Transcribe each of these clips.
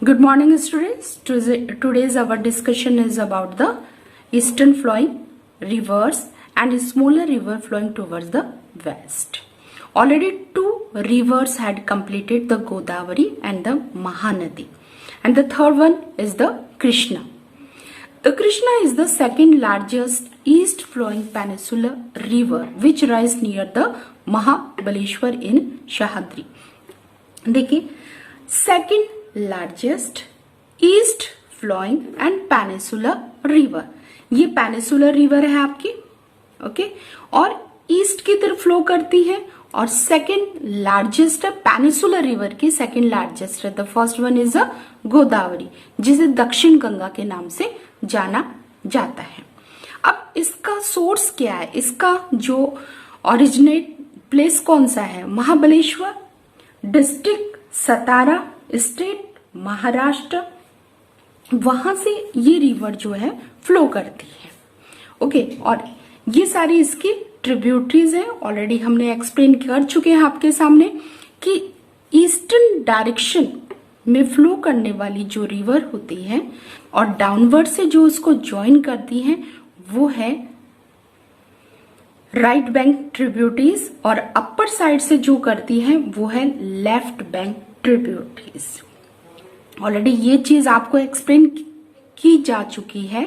Good morning, students. Today's our discussion is about the eastern flowing rivers and smaller river flowing towards the west. Already two rivers had completed, the Godavari and the Mahanadi, and the third one is the Krishna. The Krishna is the second largest east flowing peninsular river which rises near the Mahabaleshwar in Sahyadri. देखिए, second largest east flowing and peninsular river, ये peninsular river है आपकी, okay, और east की तरफ flow करती है और सेकेंड लार्जेस्ट है पेनिसुलर रिवर की, सेकेंड लार्जेस्ट है। The first one is a Godavari, जिसे दक्षिण गंगा के नाम से जाना जाता है। अब इसका सोर्स क्या है, इसका जो ओरिजिनेट प्लेस कौन सा है? महाबलेश्वर, डिस्ट्रिक्ट सतारा, स्टेट महाराष्ट्र, वहां से ये रिवर जो है फ्लो करती है, ओके। और ये सारी इसकी ट्रिब्यूटरीज है, ऑलरेडी हमने एक्सप्लेन कर चुके हैं आपके सामने कि ईस्टर्न डायरेक्शन में फ्लो करने वाली जो रिवर होती है और डाउनवर्ड से जो उसको ज्वाइन करती है वो है राइट बैंक ट्रिब्यूटरीज, और अपर साइड से जो करती है वो है लेफ्ट बैंक ट्रिब्यूटरीज। ऑलरेडी ये चीज आपको एक्सप्लेन की जा चुकी है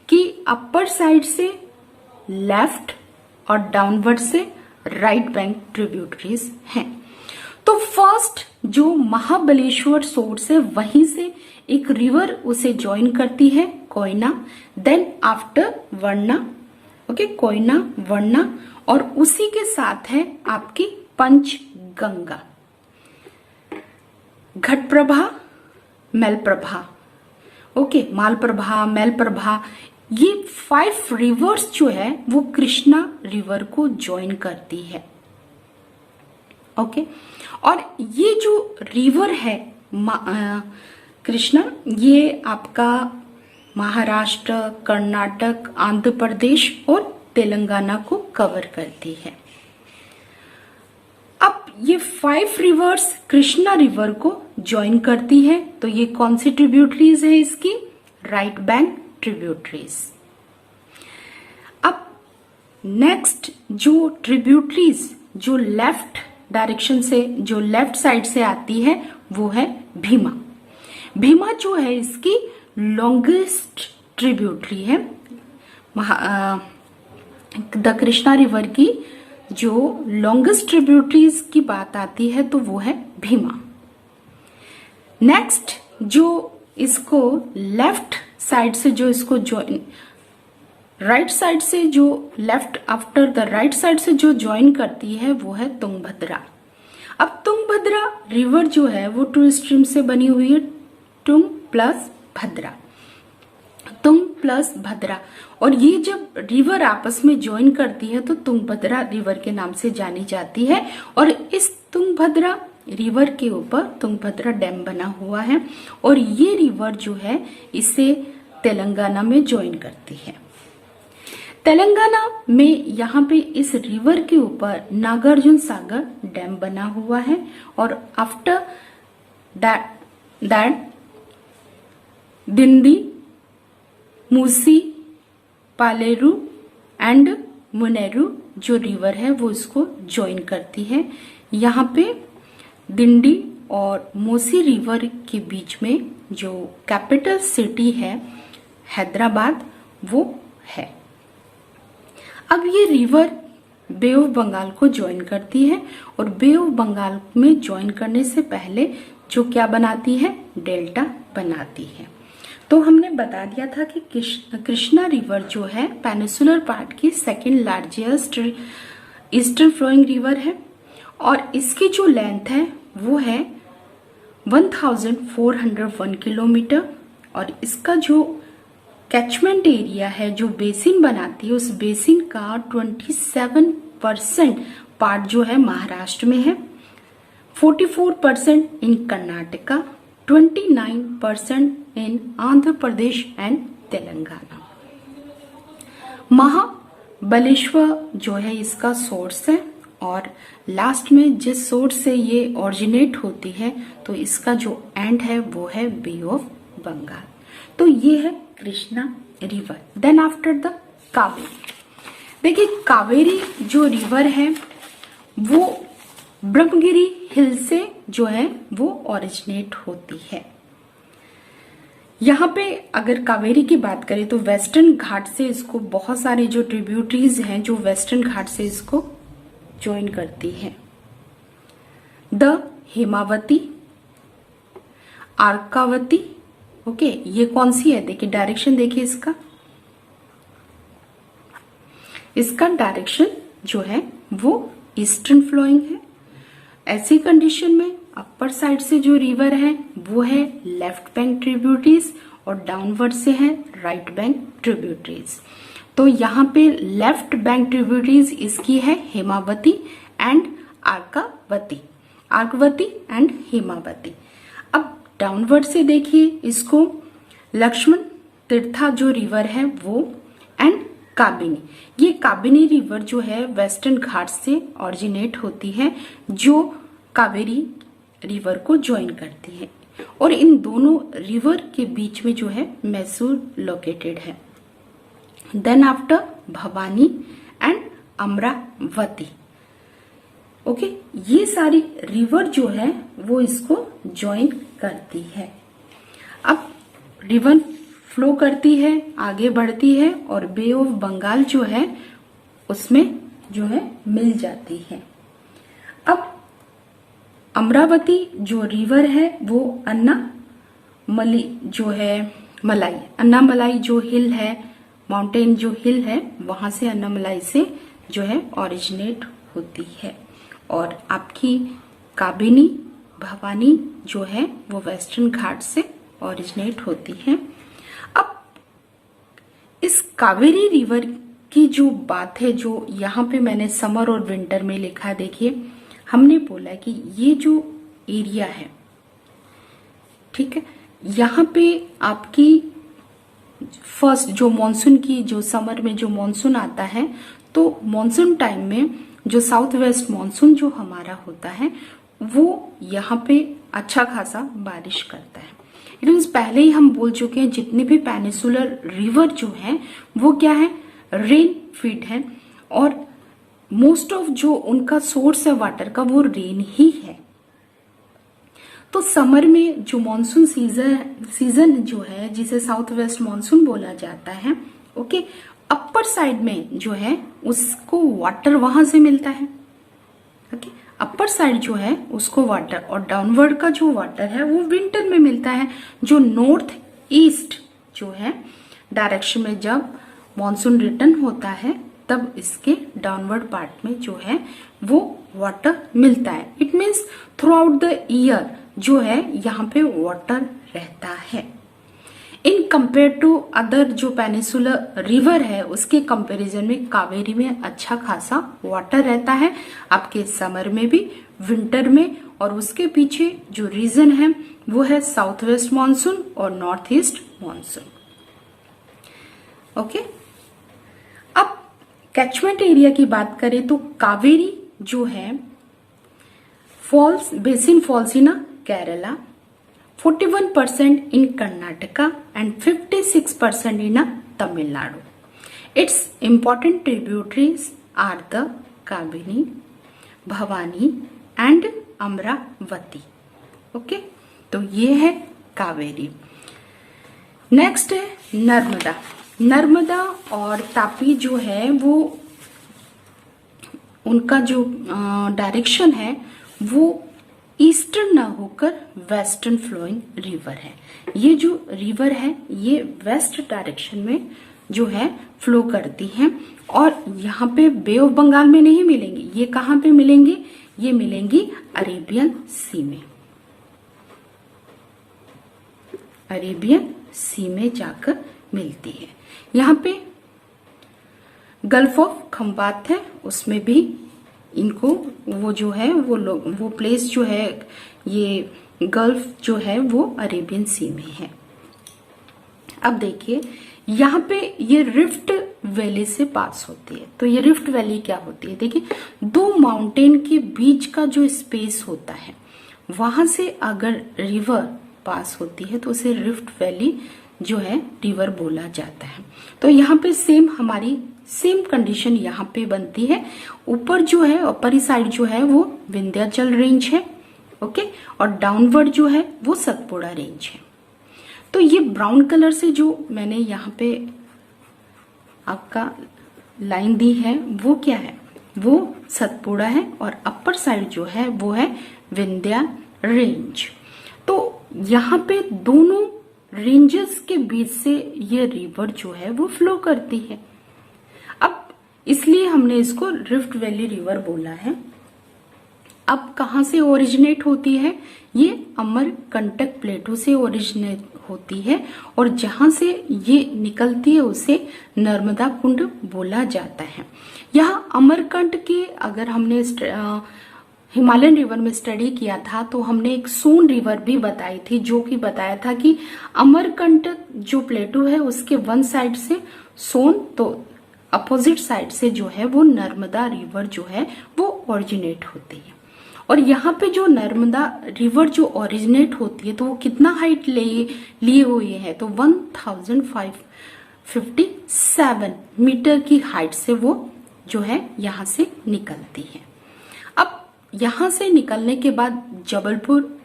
कि अपर साइड से लेफ्ट और डाउनवर्ड से राइट बैंक ट्रिब्यूटरीज हैं। तो फर्स्ट जो महाबलेश्वर सोर्स है वहीं से एक रिवर उसे ज्वाइन करती है, Koyna, then after Varna, okay, Koyna, Varna, और उसी के साथ है आपकी पंचगंगा, घटप्रभा, मैलप्रभा, ओके, मालप्रभा, मैलप्रभा, ये 5 रिवर्स जो है वो कृष्णा रिवर को ज्वाइन करती है, ओके। और ये जो रिवर है कृष्णा, ये आपका महाराष्ट्र, कर्नाटक, आंध्र प्रदेश और तेलंगाना को कवर करती है। अब ये 5 रिवर्स कृष्णा रिवर को ज्वाइन करती है, तो ये कौन सी ट्रिब्यूटरीज है इसकी? Right bank tributaries. अब नेक्स्ट जो ट्रिब्यूटरीज जो लेफ्ट डायरेक्शन से, जो लेफ्ट साइड से आती है वो है भीमा। भीमा जो है इसकी लॉन्गेस्ट ट्रिब्यूटरी है। द कृष्णा रिवर की जो लॉन्गेस्ट ट्रिब्यूटरीज की बात आती है तो वो है भीमा। नेक्स्ट जो इसको लेफ्ट साइड से जो इसको ज्वाइन, राइट साइड से जो left after the right side से जो ज्वाइन करती है वो है तुंगभद्रा। अब तुंगभद्रा रिवर जो है वो 2 स्ट्रीम से बनी हुई है, तुंग प्लस भद्रा, तुंग प्लस भद्रा, और ये जब रिवर आपस में ज्वाइन करती है तो तुंगभद्रा रिवर के नाम से जानी जाती है। और इस तुंगभद्रा रिवर के ऊपर तुंगभद्रा डैम बना हुआ है और ये रिवर जो है इसे तेलंगाना में ज्वाइन करती है। तेलंगाना में यहाँ पे इस रिवर के ऊपर नागार्जुन सागर डैम बना हुआ है, और आफ्टर दैट दिंडी, मूसी, पालेरू एंड मुनेरू जो रिवर है वो इसको ज्वाइन करती है। यहाँ पे दिंडी और मूसी रिवर के बीच में जो कैपिटल सिटी है हैदराबाद वो है। अब ये रिवर बे ऑफ बंगाल को ज्वाइन करती है, और बे ऑफ बंगाल में ज्वाइन करने से पहले जो क्या बनाती है? डेल्टा बनाती है। तो हमने बता दिया था कि कृष्णा रिवर जो है पेनिसुलर पार्ट की second largest eastern flowing river है, और इसकी जो लेंथ है वो है 1401 किलोमीटर, और इसका जो कैचमेंट एरिया है, जो बेसिन बनाती है, उस बेसिन का 27% पार्ट जो है महाराष्ट्र में है, 44% इन कर्नाटका, 29% इन आंध्र प्रदेश एंड तेलंगाना। महाबलेश्वर जो है इसका सोर्स है, और लास्ट में जिस सोर्स से ये ओरिजिनेट होती है तो इसका जो एंड है वो है बे ऑफ बंगाल। तो ये है Krishna river. Then after the Kaveri, देखिए कावेरी जो रिवर है वो ब्रह्मगिरी हिल से जो है वो ओरिजिनेट होती है। यहाँ पे अगर कावेरी की बात करें तो वेस्टर्न घाट से इसको बहुत सारे जो ट्रिब्यूटरीज हैं जो वेस्टर्न घाट से इसको ज्वाइन करती है। द हेमावती, अर्कावती, ओके, ये कौन सी है? देखिए डायरेक्शन देखिए इसका डायरेक्शन जो है वो ईस्टर्न फ्लोइंग है। ऐसी कंडीशन में अपर साइड से जो रिवर है वो है लेफ्ट बैंक ट्रिब्यूटरीज और डाउनवर्ड से है राइट बैंक ट्रिब्यूटरीज। तो यहाँ पे लेफ्ट बैंक ट्रिब्यूटरीज इसकी है हेमावती एंड अर्कावती एंड हेमावती। अब डाउनवर्ड से देखिए इसको लक्ष्मण तीर्था जो रिवर है वो एंड काबिनी। ये काबिनी रिवर जो है वेस्टर्न घाट से ओरिजिनेट होती है जो कावेरी रिवर को ज्वाइन करती है और इन दोनों रिवर के बीच में जो है मैसूर लोकेटेड है। Then after Bhavani and Amaravati, okay, ये सारी रिवर जो है वो इसको ज्वाइन करती है। अब रिवर फ्लो करती है, आगे बढ़ती है और बे ऑफ बंगाल जो है उसमें जो है मिल जाती है। अब अमरावती जो रिवर है वो अन्नामलाई जो है अन्नामलाई जो हिल है, माउंटेन जो हिल है वहां से अन्नामलाई से जो है ओरिजिनेट होती है। और आपकी काबिनी भवानी जो है वो वेस्टर्न घाट से ओरिजिनेट होती है। अब इस कावेरी रिवर की जो बात है, जो यहाँ पे मैंने समर और विंटर में लिखा, देखिए हमने बोला कि ये जो एरिया है, ठीक है, यहाँ पे आपकी फर्स्ट जो मॉनसून की जो समर में जो मॉनसून आता है तो मॉनसून टाइम में जो साउथ वेस्ट मॉनसून जो हमारा होता है वो यहाँ पे अच्छा खासा बारिश करता है। इट मीन्स पहले ही हम बोल चुके हैं जितने भी पेनिसुलर रिवर जो है वो क्या है, रेन फीड है और मोस्ट ऑफ जो उनका सोर्स है वाटर का वो रेन ही है। तो समर में जो मॉनसून सीजन जो है जिसे साउथ वेस्ट मॉनसून बोला जाता है, ओके, अपर साइड में जो है उसको वाटर वहां से मिलता है, ओके, अपर साइड जो है उसको वाटर, और डाउनवर्ड का जो वाटर है वो विंटर में मिलता है। जो नॉर्थ ईस्ट जो है डायरेक्शन में जब मॉनसून रिटर्न होता है तब इसके डाउनवर्ड पार्ट में जो है वो वाटर मिलता है। It means through out the year जो है यहाँ पे वाटर रहता है। इन कंपेयर टू अदर जो पेनिसुलर रिवर है उसके कंपैरिजन में कावेरी में अच्छा खासा वाटर रहता है, आपके समर में भी, विंटर में, और उसके पीछे जो रीजन है वो है साउथ वेस्ट मॉनसून और नॉर्थ ईस्ट मॉनसून। ओके, अब कैचमेंट एरिया की बात करें तो कावेरी जो है basin falls in Kerala, 41% in Karnataka and 56% in Tamil Nadu. Its important tributaries are the Kabini, Bhavani and Amravati. Okay, तो ये है कावेरी। नेक्स्ट है नर्मदा। नर्मदा और तापी जो है वो उनका जो डायरेक्शन है वो ईस्टर्न ना होकर वेस्टर्न फ्लोइंग रिवर है। ये जो रिवर है ये वेस्ट डायरेक्शन में जो है फ्लो करती है और यहाँ पे बे ऑफ बंगाल में नहीं मिलेंगी। ये कहाँ पे मिलेंगी? ये मिलेंगी अरेबियन सी में। अरेबियन सी में जाकर मिलती है। यहाँ पे गल्फ ऑफ खंबात है, उसमें भी इनको वो जो है वो प्लेस जो है, ये गल्फ जो है वो अरेबियन सी में है। अब देखिए यहाँ पे ये रिफ्ट वैली से पास होती है। तो ये रिफ्ट वैली क्या होती है, देखिए दो माउंटेन के बीच का जो स्पेस होता है वहां से अगर रिवर पास होती है तो उसे रिफ्ट वैली जो है रिवर बोला जाता है। तो यहाँ पे हमारी सेम कंडीशन यहाँ पे बनती है। ऊपर जो है ऊपरी साइड जो है वो विंध्याचल रेंज है, ओके, और डाउनवर्ड जो है वो सतपुड़ा रेंज है। तो ये ब्राउन कलर से जो मैंने यहाँ पे आपका लाइन दी है वो क्या है, वो सतपुड़ा है, और अपर साइड जो है वो है विंध्या रेंज। तो यहाँ पे दोनों रेंजेस के बीच से ये रिवर जो है वो फ्लो करती है। अब इसलिए हमने इसको रिफ्ट वैली रिवर बोला है। अब कहाँ से ओरिजिनेट होती है, ये अमरकंटक प्लेटो से ओरिजिनेट होती है, और जहां से ये निकलती है उसे नर्मदा कुंड बोला जाता है। यहाँ अमरकंटक के अगर हमने हिमालयन रिवर में स्टडी किया था तो हमने एक सोन रिवर भी बताई थी, जो कि बताया था कि अमरकंटक जो प्लेटो है उसके वन साइड से सोन, तो अपोजिट साइड से जो है वो नर्मदा रिवर जो है वो ओरिजिनेट होती है। और यहाँ पे जो नर्मदा रिवर जो ओरिजिनेट होती है तो वो कितना हाइट लिए हुए है, तो 1557 मीटर की हाइट से वो जो है यहाँ से निकलती है। अब यहाँ से निकलने के बाद जबलपुर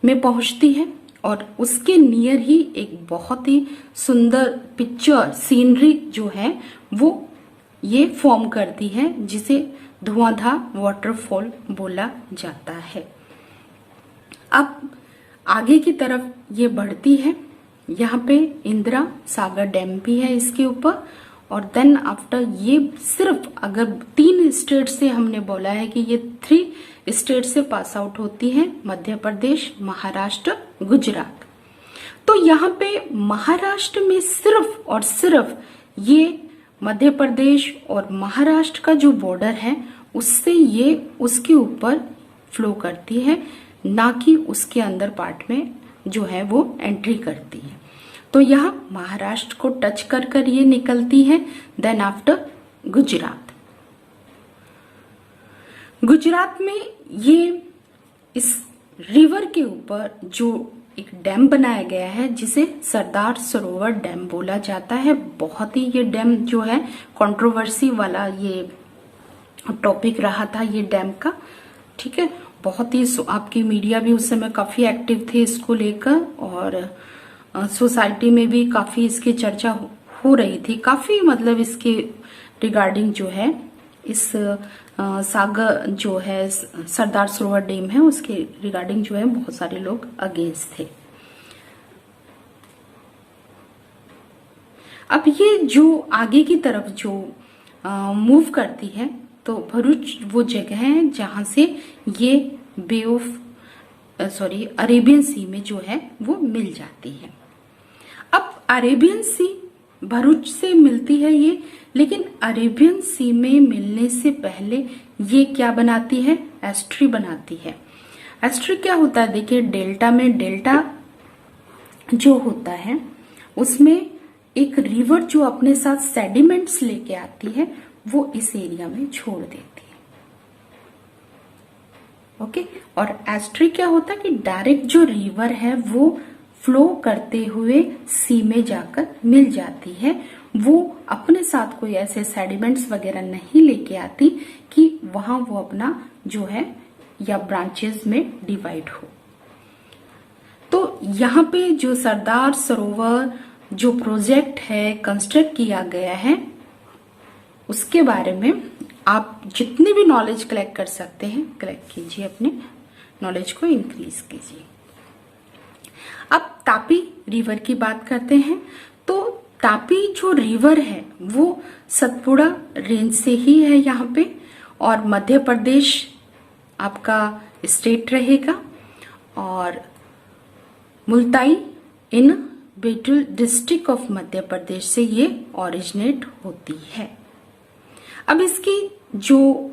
में पहुंचती है, और उसके नियर ही एक बहुत ही सुंदर पिक्चर सीनरी जो है वो ये फॉर्म करती है, जिसे धुआंधार वाटरफॉल बोला जाता है। अब आगे की तरफ ये बढ़ती है, यहाँ पे इंदिरा सागर डैम भी है इसके ऊपर, और देन आफ्टर ये सिर्फ अगर 3 स्टेट से हमने बोला है कि ये 3 स्टेट से पास आउट होती है, मध्य प्रदेश, महाराष्ट्र, गुजरात। तो यहाँ पे महाराष्ट्र में सिर्फ और सिर्फ ये मध्य प्रदेश और महाराष्ट्र का जो बॉर्डर है उससे ये उसके ऊपर फ्लो करती है, ना कि उसके अंदर पार्ट में जो है वो एंट्री करती है। तो यहाँ महाराष्ट्र को टच कर कर ये निकलती है। देन आफ्टर गुजरात में ये इस रिवर के ऊपर जो एक डैम बनाया गया है जिसे सरदार सरोवर डैम बोला जाता है। बहुत ही ये डैम जो है कंट्रोवर्सी वाला ये टॉपिक रहा था ये डैम का, ठीक है। बहुत ही आपकी मीडिया भी उस समय काफी एक्टिव थे इसको लेकर, और सोसाइटी में भी काफी इसकी चर्चा हो रही थी, काफी मतलब इसके रिगार्डिंग जो है इस सागर जो है सरदार सरोवर डैम है उसके रिगार्डिंग जो है बहुत सारे लोग अगेंस्ट थे। अब ये जो आगे की तरफ जो मूव करती है तो भरूच वो जगह है जहां से ये बे ऑफ अरेबियन सी में जो है वो मिल जाती है। अब अरेबियन सी भरूच से मिलती है ये, लेकिन अरेबियन सी में मिलने से पहले ये क्या बनाती है, एस्ट्री बनाती है। एस्ट्री क्या होता है, देखिए डेल्टा में डेल्टा जो होता है उसमें एक रिवर जो अपने साथ सेडिमेंट्स लेके आती है वो इस एरिया में छोड़ देती है, ओके। और एस्ट्री क्या होता है कि डायरेक्ट जो रिवर है वो फ्लो करते हुए सी में जाकर मिल जाती है, वो अपने साथ कोई ऐसे सेडिमेंट्स वगैरह नहीं लेके आती कि वहां वो अपना जो है या ब्रांचेस में डिवाइड हो। तो यहाँ पे जो सरदार सरोवर जो प्रोजेक्ट है कंस्ट्रक्ट किया गया है उसके बारे में आप जितनी भी नॉलेज कलेक्ट कर सकते हैं कलेक्ट कीजिए, अपने नॉलेज को इंक्रीज कीजिए। अब तापी रिवर की बात करते हैं। तो तापी जो रिवर है वो सतपुड़ा रेंज से ही है यहाँ पे, और मध्य प्रदेश आपका स्टेट रहेगा, और मुल्ताई इन बैतूल डिस्ट्रिक्ट ऑफ मध्य प्रदेश से ये ओरिजिनेट होती है। अब इसकी जो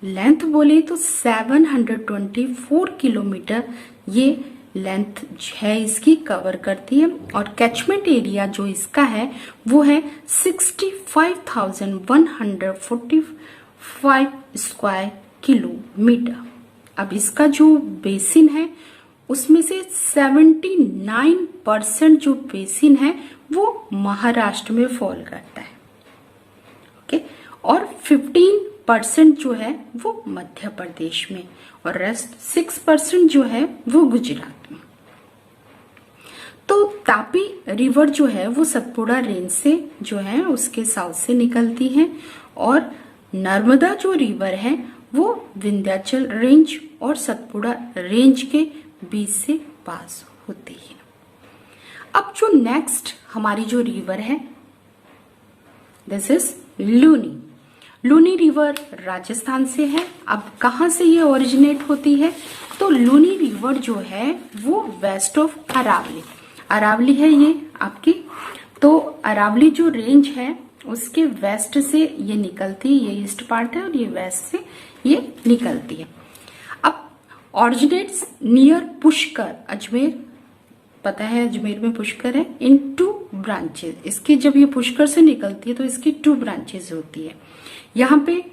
लेंथ बोले तो 724 किलोमीटर ये लेंथ है इसकी कवर करती है। और कैचमेंट एरिया जो इसका है वो है 65,145 स्क्वायर किलोमीटर। अब इसका जो बेसिन है उसमें से 79% जो बेसिन है वो महाराष्ट्र में फॉल करता है, ओके। और 15% जो है वो मध्य प्रदेश में, और रेस्ट 6% जो है वो गुजरात में। तो तापी रिवर जो है वो सतपुड़ा रेंज से जो है उसके साउथ से निकलती है, और नर्मदा जो रिवर है वो विंध्याचल रेंज और सतपुड़ा रेंज के बीच से पास होती है। अब जो नेक्स्ट हमारी जो रिवर है this is Luni. Luni river Rajasthan से है। अब कहाँ से ये ओरिजिनेट होती है? तो लूनी रिवर जो है वो वेस्ट ऑफ अरावली, अरावली है ये आपकी, तो अरावली जो रेंज है उसके वेस्ट से ये निकलती है, ये ईस्ट पार्ट है और ये वेस्ट से ये निकलती है। अब ऑरिजिनेट्स नियर पुष्कर, अजमेर, पता है अजमेर में पुष्कर है, इन 2 ब्रांचेस। इसकी जब ये पुष्कर से निकलती है तो इसकी 2 ब्रांचेस होती है। यहाँ पे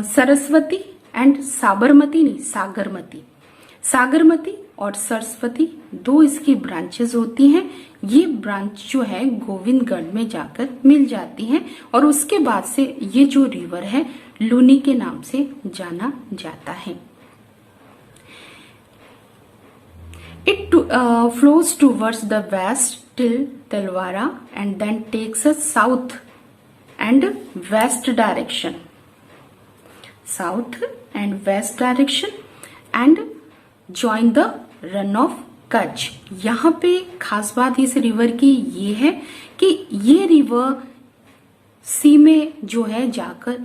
सरस्वती एंड साबरमती, नहीं सागरमती, सागरमती और सरस्वती 2 इसकी ब्रांचेस होती हैं। ये ब्रांच जो है गोविंदगढ़ में जाकर मिल जाती हैं, और उसके बाद से ये जो रिवर है लूनी के नाम से जाना जाता है। It flows towards the west till Tilwara and then takes a south and west direction, and join the run of Kutch. यहाँ पे खास बात इस रिवर की ये है कि ये रिवर सी में जो है जाकर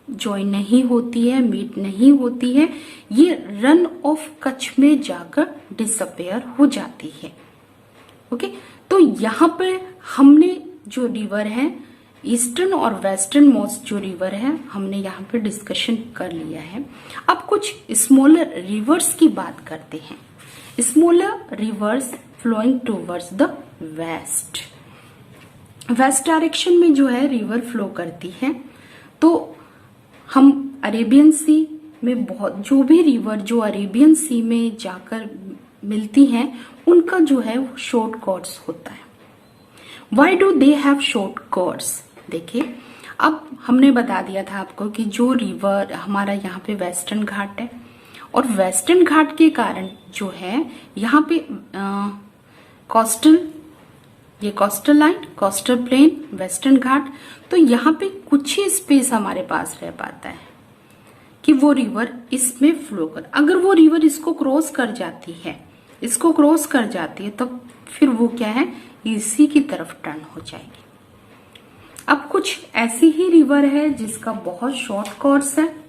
ज्वाइन नहीं होती है, मीट नहीं होती है, ये रन ऑफ कच्छ में जाकर डिसअपेयर हो जाती है, ओके। तो यहाँ पे हमने जो रिवर है ईस्टर्न और वेस्टर्न मोस्ट जो रिवर है हमने यहाँ पे डिस्कशन कर लिया है। अब कुछ स्मॉलर रिवर्स की बात करते हैं। Smaller rivers flowing towards the west, west direction में जो है रिवर फ्लो करती है। तो हम अरेबियन सी में बहुत जो भी रिवर जो अरेबियन सी में जाकर मिलती हैं उनका जो है वो शॉर्ट कोर्स होता है। Why do they have short course? देखिए, अब हमने बता दिया था आपको कि जो रिवर हमारा यहाँ पे वेस्टर्न घाट है, और वेस्टर्न घाट के कारण जो है यहाँ पे कोस्टल, ये coastal line, coastal plain, western Ghat, तो यहाँ पे कुछ ही स्पेस हमारे पास रह पाता है कि वो रिवर इसमें फ्लो कर। अगर वो रिवर इसको क्रॉस कर जाती है, इसको क्रॉस कर जाती है, तब फिर वो क्या है, इसी की तरफ टर्न हो जाएगी। अब कुछ ऐसी ही रिवर है जिसका बहुत शॉर्ट कोर्स है,